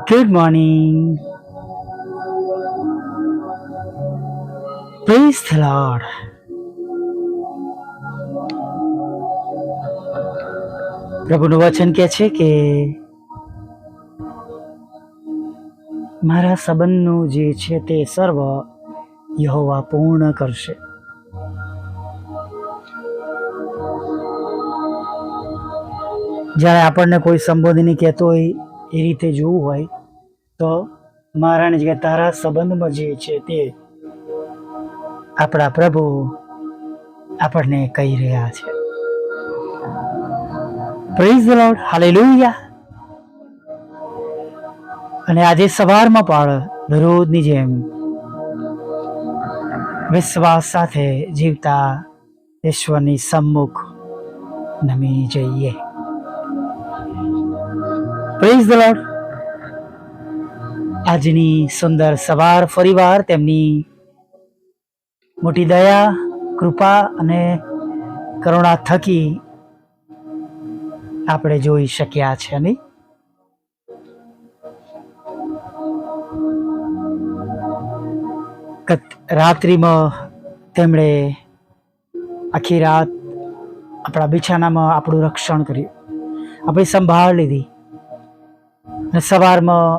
Good morning. Praise the Lord. પ્રભુનું વચન કહે છે કે મારા સંબંધનું જે છે તે સર્વ યહોવા પૂર્ણ કરશે. જ્યારે આપણને કોઈ સંબોધની કહેતો હોય એ રીતે જોવું હોય તો મારાની જગ્યાએ તારા સંબંધમાં જે છે તે આપણા પ્રભુ આપણને કહી રહ્યા છે. Praise the lord, hallelujah. અને આજે સવારમાં પણ દરરોજની જેમ વિશ્વાસ સાથે જીવતા ઈશ્વરની સમ્મુખ નમી જઈએ. Praise the lord. આજની સુંદર સવાર ફરીવાર તેમની મોટી દયા, કૃપા અને કરુણા થકી આપણે જોઈ શક્યા છે. નહીં? રાત્રિમાં તેમણે આખી રાત આપણા બિછાનામાં આપણું રક્ષણ કર્યું, આપણી સંભાળ લીધી અને સવારમાં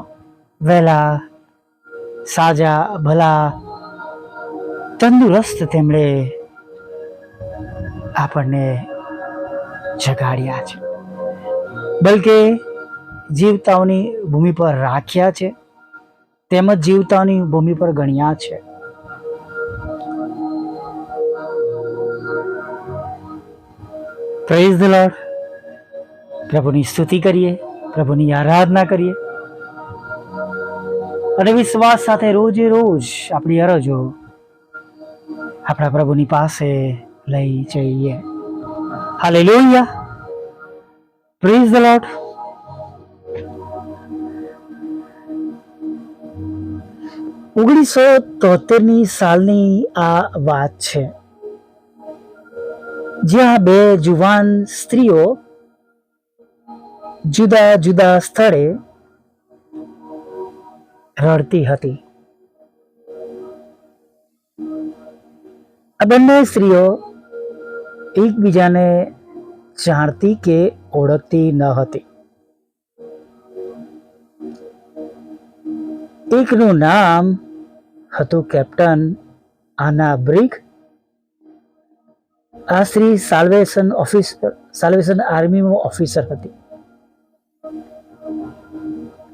વહેલા સાજા ભલા તંદુરસ્ત તેમણે આપણને જગાડ્યા છે, બલકે જીવતાઓની ભૂમિ પર રાખ્યા છે, તેમજ જીવતાઓની ભૂમિ પર ગણ્યા છે. Praise the lord. પ્રભુની સ્તુતિ કરીએ, પ્રભુની આરાધના કરીએ અને વિશ્વાસ સાથે રોજે રોજ આપણી અરજો આપણા પ્રભુની પાસે લઈ જઈએ. હાલેલુયા. Praise the lord. ઓગણીસો સાલની આ વાત છે, જ્યાં બે જુવાન સ્ત્રીઓ જુદા જુદા સ્થળે રડતી હતી. આ બંને સ્ત્રીઓ એકબીજાને જાણતી કે ઓળખતી ન હતી. એકનું નામ હતું કેપ્ટન આના બ્રિગ. આ સ્ત્રી સાલ્વેશન આર્મીમાં ઓફિસર હતી.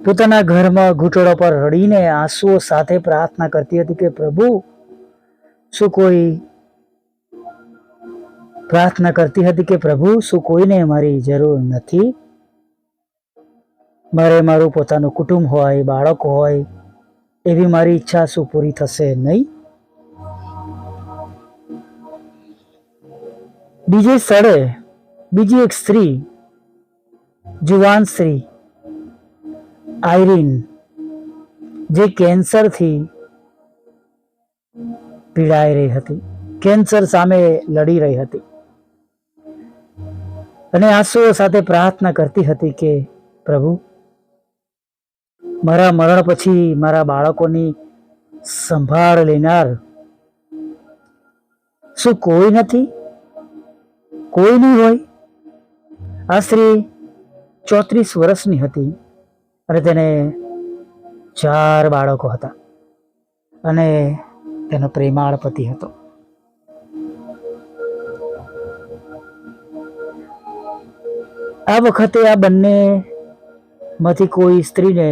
પોતાના ઘરમાં ઘૂંટણો પર રડીને આંસુઓ સાથે પ્રાર્થના કરતી હતી કે પ્રભુ, શું કોઈને મારી જરૂર નથી? મારે મારું પોતાનું કુટુંબ હોય, બાળકો હોય, એવી મારી ઈચ્છા શું પૂરી થશે નહીં? બીજે સ્થળે બીજી એક સ્ત્રી, જુવાન સ્ત્રી આયરીન, જે કેન્સરથી પીડાઈ રહી હતી, કેન્સર સામે લડી રહી હતી અને આંસુઓ સાથે પ્રાર્થના કરતી હતી કે પ્રભુ, મારા મરણ પછી મારા બાળકોની સંભાળ લેનાર શું કોઈ નથી? કોઈ નહીં હોય? આ સ્ત્રી 34 વર્ષની હતી અને તેને 4 બાળકો હતા અને તેનો પ્રેમાળ પતિ હતો. આ વખતે આ બંને માંથી કોઈ સ્ત્રીને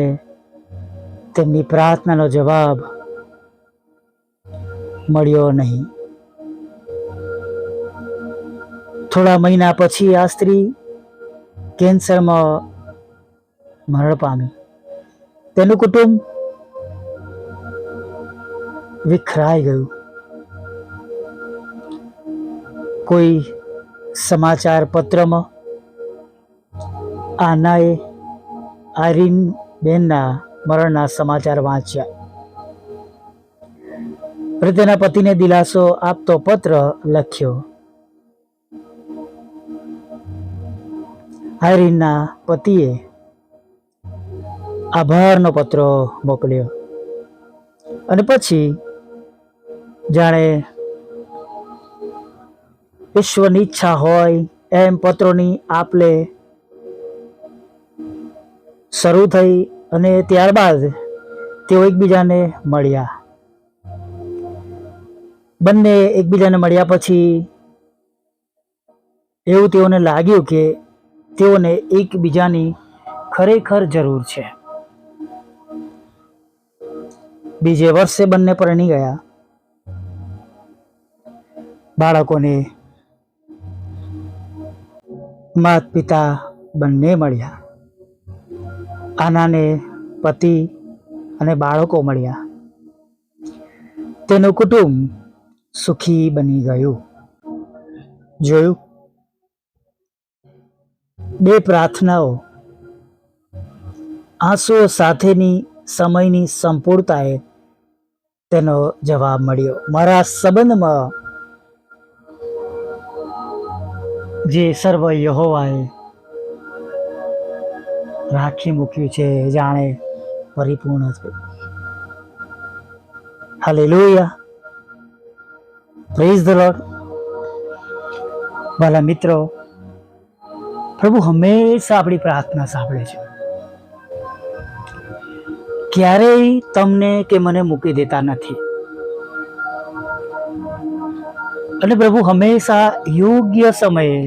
તેમની પ્રાર્થનાનો જવાબ મળ્યો નહીં. થોડા મહિના પછી આ સ્ત્રી કેન્સરમાં મરણ પામી. તેનું કુટુંબ વિખરાઈ ગયું. કોઈ સમાચાર પત્રમાં આનાએ આયરીન બેનના મરણના સમાચાર વાંચ્યા અને તેના પતિને દિલાસો આપતો પત્ર લખ્યો. આયરીનના પતિએ આભારનો પત્ર મોકલ્યો અને પછી જાણે ઈશ્વરની ઈચ્છા હોય એમ પત્રોની આપલે શરૂ થઈ અને ત્યારબાદ તેઓ એકબીજાને મળ્યા. બંને એકબીજાને મળ્યા પછી એવું તેઓને લાગ્યું કે તેઓને એકબીજાની ખરેખર જરૂર છે. બીજે વર્ષે બંને પરણી ગયા. બાળકોને માત પિતા બંને મળ્યા. આનાને પતિ અને બાળકો મળ્યા. તેનું કુટુંબ સુખી બની ગયું. જોયું, બે પ્રાર્થનાઓ આંસુઓ સાથેની સમયની સંપૂર્ણતાએ તેનો જવાબ મળ્યો. મારા સંબંધમાં જે સર્વ યહોવાએ રાખી મૂક્યું છે જાણે પરિપૂર્ણ થયું. Hallelujah, praise the lord. વાલા મિત્રો, પ્રભુ હંમેશા આપણી પ્રાર્થના સાંભળે છે. ક્યારેય તમને કે મને મૂકી દેતા નથી. અને પ્રભુ હંમેશા યોગ્ય સમયે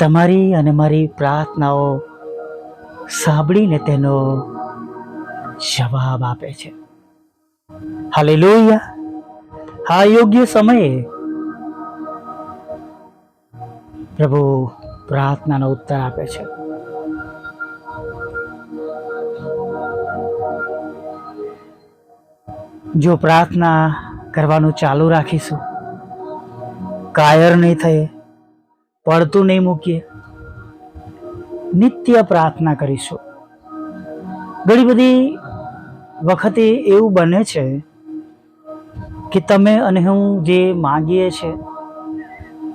તમારી અને મારી પ્રાર્થનાઓ સાંભળીને તેનો જવાબ આપે છે. હાલેલુયા. હા, યોગ્ય સમયે પ્રભુ પ્રાર્થનાનો ઉત્તર આપે છે. જો પ્રાર્થના કરવાનું ચાલુ રાખીશું, કાયર નહીં થઈએ, પડતું નહીં મૂકીએ, નિત્ય પ્રાર્થના કરીશું. ઘણી બધી વખતે એવું બને છે કે તમે અને હું જે માંગીએ છે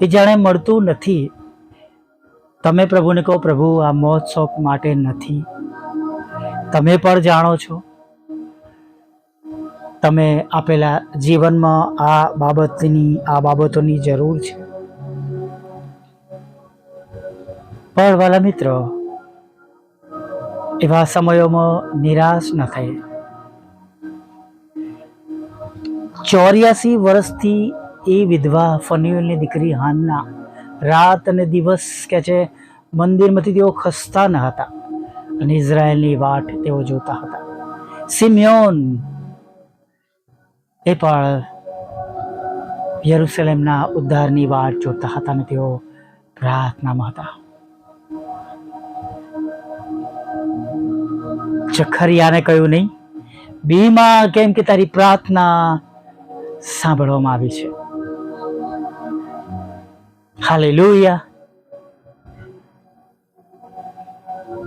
એ જાણે મળતું નથી. તમે પ્રભુને કહો, પ્રભુ આ મોજ શોખ માટે નથી. તમે પણ જાણો છો તમે આપેલા જીવનમાં આ બાબતોની જરૂર છે. પણ વાલા મિત્રો, એવા સમયોમાં નિરાશ ન થાય. 84 વર્ષથી એ વિધવા ફનીએલની દીકરી હાન્ના રાત અને દિવસ કે છે મંદિરમાંથી તેઓ ખસતા ન હતા અને ઇઝરાયલની વાટ તેઓ જોતા હતા. સિમિયોન એ પણ યરુશલેમના ઉદ્ધારની વાટ જોતા હતા અને તેઓ પ્રાર્થનામાં હતા. જખરિયાને કહ્યું, નહીં બીમાં, કેમ કે તારી પ્રાર્થના સાંભળવામાં આવી છે. હાલેલુયા.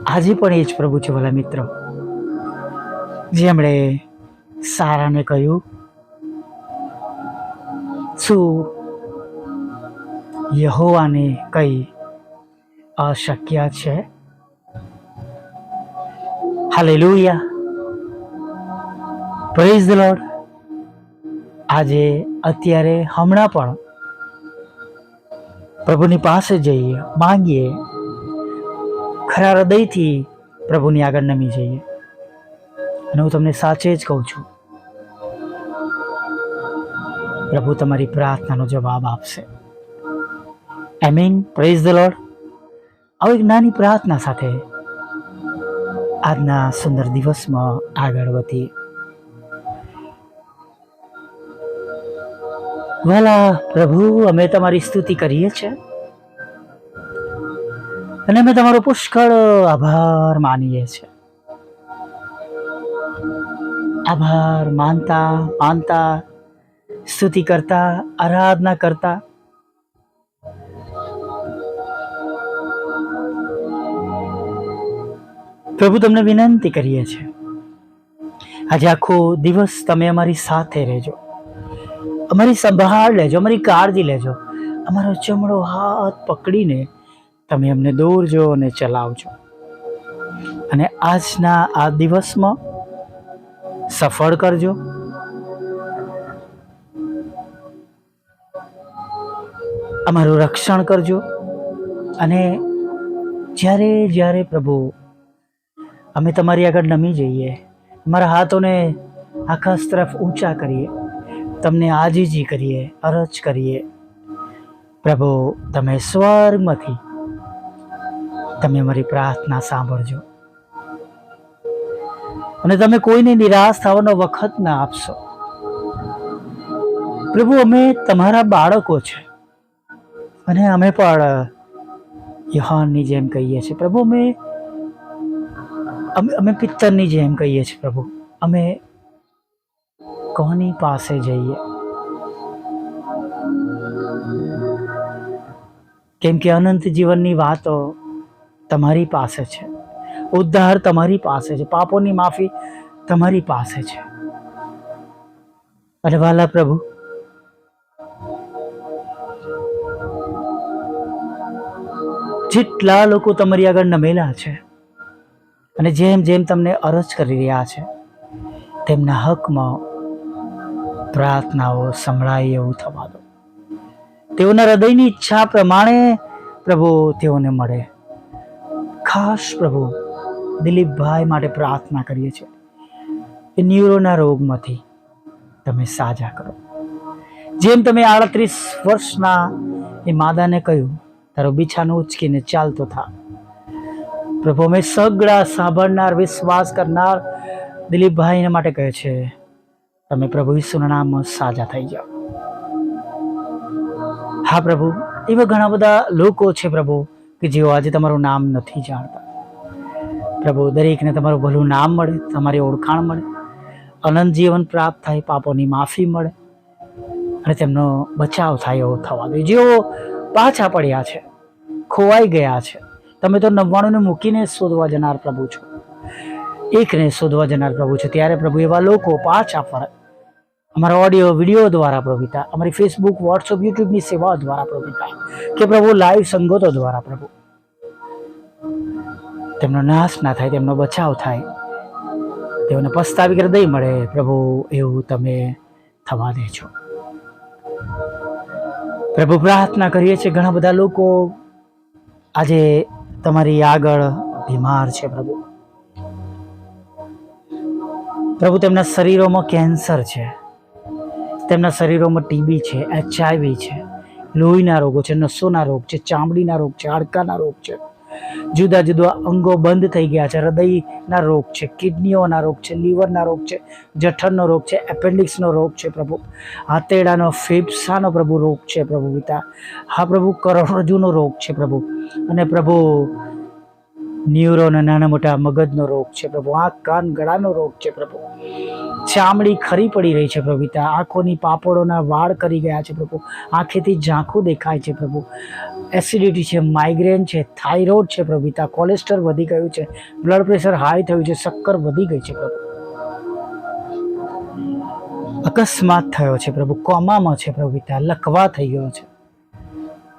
આજે પણ એ જ પ્રભુ છે વાલા મિત્રો, જેમણે સારાને કહ્યું, શું યહોવાને કઈ અશક્ય છે? Hallelujah, praise the lord. આજે અત્યારે હમણાં પણ પ્રભુની પાસે જઈએ, માંગીએ, ખરા હૃદયથી પ્રભુની આગળ નમી જઈએ. અને હું તમને સાચે જ કહું છું, પ્રભુ તમારી પ્રાર્થનાનો જવાબ આપશે. આમીન, પ્રેઝ ધ લોર્ડ. આવો એક નાની પ્રાર્થના સાથે આજના સુંદર દિવસમાં આગળ વધીએ. વાલા પ્રભુ, અમે તમારી સ્તુતિ કરીએ છીએ અને અમે તમારો પુષ્કળ આભાર માનીએ છીએ. આભાર માનતા સ્તુતિ કરતા, આરાધના કરતા પ્રભુ તમને વિનંતી કરીએ છીએ, આજે આખો દિવસ તમે અમારી સાથે રહેજો, અમારી સંભાળ લેજો, અમારી કાળજી લેજો. અમારો જમણો હાથ પકડીને તમે અમને દોરજો અને ચલાવજો. અને આજના આ દિવસમાં સફળ કરજો. અમારું રક્ષણ કરજો. અને જ્યારે જ્યારે પ્રભુ અમે તમારી આગળ નમી જઈએ, અમારા હાથોને આકાશ તરફ ઊંચા કરીએ, તમને આજીજી કરીએ, અરજ કરીએ, પ્રભુ તમે સ્વર્ગમાંથી તમે અમારી પ્રાર્થના સાંભળજો અને તમે કોઈને નિરાશ થવાનો વખત ના આપશો. પ્રભુ અમે તમારા બાળકો છે અને અમે પણ યુહાનની જેમ કહીએ છીએ પ્રભુ, અમે પિત્તરની જેમ કહીએ છીએ પ્રભુ, અમે કોની પાસે જઈએ? કેમ કે અનંત જીવનની વાતો તમારી પાસે છે, ઉદ્ધાર તમારી પાસે છે, પાપોની માફી તમારી પાસે છે. અને વાલા પ્રભુ, જેટલા લોકો તમારી આગળ નમેલા છે અને જેમ જેમ તમને અરજ કરી રહ્યા છે, તેમના હકમાં પ્રાર્થનાઓ સંભળાય એવું થવા દો. તેઓના હૃદયની ઈચ્છા પ્રમાણે પ્રભુ તેઓને મળે. ખાસ પ્રભુ દિલીપભાઈ માટે પ્રાર્થના કરીએ છીએ, એ ન્યુરોના રોગમાંથી તમે સાજા કરો. જેમ તમે 38 વર્ષના એ માદાને કહ્યું, તારો બિછાનો ઉચકીને ચાલતો થા. પ્રભુ અમે સગડા સાંભળનાર, વિશ્વાસ કરનાર દિલીપભાઈને માટે કહે છે, તમે પ્રભુ ઈસુના નામમાં સાજા થઈ જાઓ. હા પ્રભુ, એવા ઘણા બધા લોકો છે પ્રભુ કે જેઓ આજે તમારું નામ નથી જાણતા. પ્રભુ દરેકને તમારું ભલું નામ મળે, તમારી ઓળખાણ મળે, અનંત જીવન પ્રાપ્ત થાય, પાપોની માફી મળે અને તેમનો બચાવ થાય એવો થવા દે. જેઓ પાછા પડ્યા છે, ખોવાઈ ગયા છે, તમે તો 99ને મૂકીને શોધવા જનાર પ્રભુ છો, એકને શોધવા જનાર પ્રભુ છો. ત્યારે પ્રભુ એવા લોકો પાછા ફરે અમારા ઓડિયો વિડીયો દ્વારા પ્રભુ પિતા, અમારી ફેસબુક, વોટ્સઅપ, યુટ્યુબની સેવા દ્વારા પ્રભુ પિતા, કે પ્રભુ લાઈવ સંગતો દ્વારા પ્રભુ તેમનો નાશ ના થાય, તેમનો બચાવ થાય, તેઓને પસ્તાવી હૃદય મળે પ્રભુ, એવું તમે થવા દેજો. પ્રભુ પ્રાર્થના કરીએ છીએ, ઘણા બધા લોકો આજે તમારી આગળ બીમાર છે પ્રભુ. પ્રભુ તેમના શરીરોમાં કેન્સર છે, તેમના શરીરોમાં ટીબી છે, HIV છે, લોહીના રોગો છે, નસોના રોગ છે, ચામડીના રોગ છે, હાડકાના રોગ છે, જુદા જુદા અંગો બંધ થઈ ગયા છે, હૃદયના રોગ છે, કિડનીઓના રોગ છે, લીવરના રોગ છે, જઠરનો રોગ છે, એપેન્ડિક્સનો રોગ છે પ્રભુ, આંતરડાનો, ફેફસાનો પ્રભુ રોગ છે પ્રભુ પિતા. હા પ્રભુ, કરોડરજ્જુનો રોગ છે પ્રભુ, અને પ્રભુ ન્યુરોન, નાના મોટા મગજનો રોગ છે પ્રભુ, આંખ, કાન, ગળાનો રોગ છે પ્રભુ, ચામડી ખરી પડી રહી છે પ્રભુ પિતા, આંખોની પાપડોના વાળ કરી ગયા છે પ્રભુ, આંખેથી ઝાંખું દેખાય છે પ્રભુ, એસિડિટી છે, માઇગ્રેન છે, થાઇરોઇડ છે પ્રભુ પિતા, કોલેસ્ટ્રોલ વધી ગયું છે, બ્લડ પ્રેશર હાઈ થયું છે, શક્કર વધી ગઈ છે પ્રભુ, અકસ્માત થયો છે પ્રભુ, કોમામાં છે પ્રભુ પિતા, લકવા થઈ ગયો છે,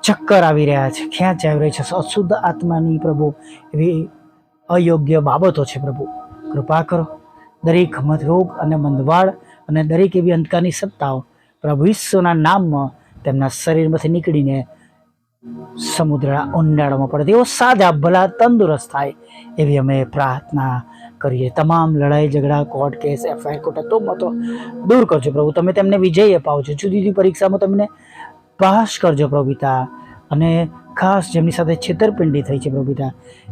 ચક્કર આવી રહ્યા છે, ખેંચ આવી રહી છે, અશુદ્ધ આત્માની પ્રભુ એવી અયોગ્ય બાબતો છે પ્રભુ, કૃપા કરો. દરેક મત રોગ અને મંદવાડ અને દરેક એવી અંધકારની સત્તાઓ પ્રભુ ઈસુના નામમાં તેમના શરીરમાંથી નીકળીને સમુદ્રના ઊંડાણમાં પડે, તેઓ સાજા ભલા તંદુરસ્ત થાય એવી અમે પ્રાર્થના કરીએ. તમામ લડાઈ ઝઘડા, કોર્ટ કેસ, FIR ખોટા તોમતો દૂર કરજો પ્રભુ, તમે તેમને વિજય અપાવજો, જુદી જુદી પરીક્ષામાં તમને પાસ કરજો પ્રભુ પિતા. અને ખાસ જેમની સાથે છેતરપિંડી થઈ છે પ્રભુ પિતા,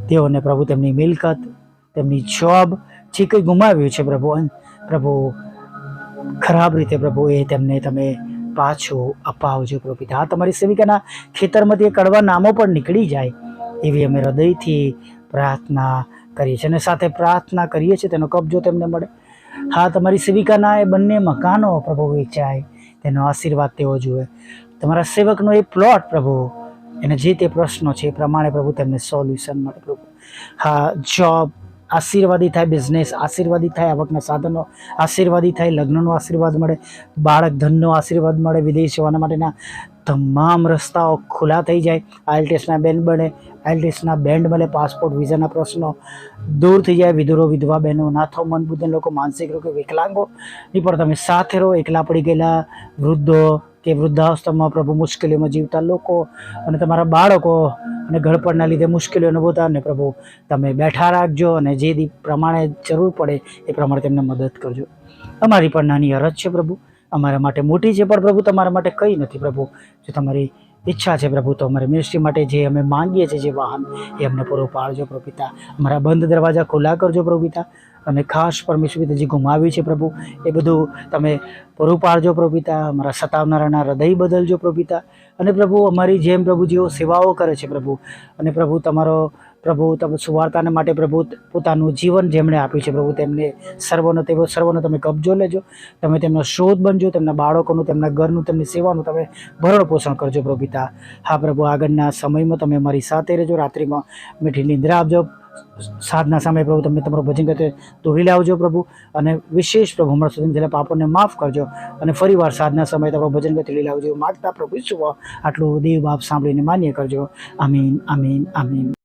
તેઓને પ્રભુ તેમની મિલકત, તેમની જોબ જે કંઈ ગુમાવ્યું છે પ્રભુ ખરાબ રીતે પ્રભુ, એ તેમને તમે પાછું અપાવજો પ્રભુ પિતા. હા, તમારી સેવિકાના ખેતરમાંથી એ કડવા નામો પણ નીકળી જાય એવી અમે હૃદયથી પ્રાર્થના કરીએ છીએ, અને સાથે પ્રાર્થના કરીએ છીએ તેનો કબજો તેમને મળે. હા, તમારી સેવિકાના એ બંને મકાનો પ્રભુ વેચાય, તેનો આશીર્વાદ તેઓ જુએ. તમારા સેવકનો એ પ્લોટ પ્રભુ, એને જે તે પ્રશ્નો છે એ પ્રમાણે પ્રભુ તેમને સોલ્યુશન મળે પ્રભુ. હા, જોબ આશીર્વાદી થાય, બિઝનેસ આશીર્વાદી થાય, આવકના સાધનો આશીર્વાદી થાય, લગ્નનો આશીર્વાદ મળે, બાળક ધનનો આશીર્વાદ મળે, વિદેશ જવાના માટેના તમામ રસ્તાઓ ખુલ્લા થઈ જાય, આઈએલટીએસના બેન બને, આઈએલટીએસના બેન્ડ મળે, પાસપોર્ટ વિઝાના પ્રશ્નો દૂર થઈ જાય. વિધુરો વિધવા બહેનો, નાથો, મનબુદ્ધન લોકો, માનસિક રોગો, વિકલાંગોની પણ તમે સાથે રહો. એકલા પડી ગયેલા વૃદ્ધો કે વૃદ્ધાવસ્થામાં પ્રભુ મુશ્કેલીઓમાં જીવતા લોકો અને તમારા બાળકો અને ઘડપણના લીધે મુશ્કેલીઓ અનુભવતા ને પ્રભુ તમે બેઠા રાખજો અને જે પ્રમાણે જરૂર પડે એ પ્રમાણે તેમને મદદ કરજો. અમારી પણ નાની અરજ છે પ્રભુ, અમારા માટે મોટી છે પણ પ્રભુ તમારા માટે કંઈ નથી પ્રભુ. જો તમારી ઈચ્છા છે પ્રભુ તો અમારી મિનિસ્ટ્રી માટે જે અમે માંગીએ છીએ જે વાહન એ અમને પૂરો પાડજો પ્રભુ પિતા. અમારા બંધ દરવાજા ખુલ્લા કરજો પ્રભુ પિતા. અને ખાસ પરમેશ્વર પિતા જે ગુમાવ્યું છે પ્રભુ એ બધું તમે પૂરું પાડજો પ્રભુ પિતા. અમારા સતાવનારાના હૃદય બદલજો પ્રભુ પિતા. અને પ્રભુ અમારી જેમ પ્રભુ જેઓ સેવાઓ કરે છે પ્રભુ, અને પ્રભુ તમારો પ્રભુ તમે સુવાર્તાને માટે પ્રભુ પોતાનું જીવન જેમણે આપ્યું છે પ્રભુ તેમને સર્વનો તમે કબજો લેજો. તમે તેમનો શોધ બનજો, તેમના બાળકોનું, તેમના ઘરનું, તેમની સેવાનું તમે ભરણ પોષણ કરજો પ્રભુ પિતા. હા પ્રભુ, આગળના સમયમાં તમે અમારી સાથે રહેજો. રાત્રિમાં મીઠી નિંદ્રા આપજો. સાંજના સમયે પ્રભુ તમે તમારું ભજન કરતે દોરી લાવજો પ્રભુ. અને વિશેષ પ્રભુ અમારા સુધી થયેલા પાપોને માફ કરજો. અને ફરીવાર સાંજના સમયે તમારું ભજન કરતે લઈ લાવજો. માગતા પ્રભુ ઈસુ આટલું દેવ બાપ સાંભળીને માન્ય કરજો. આમીન, આમીન, આમીન.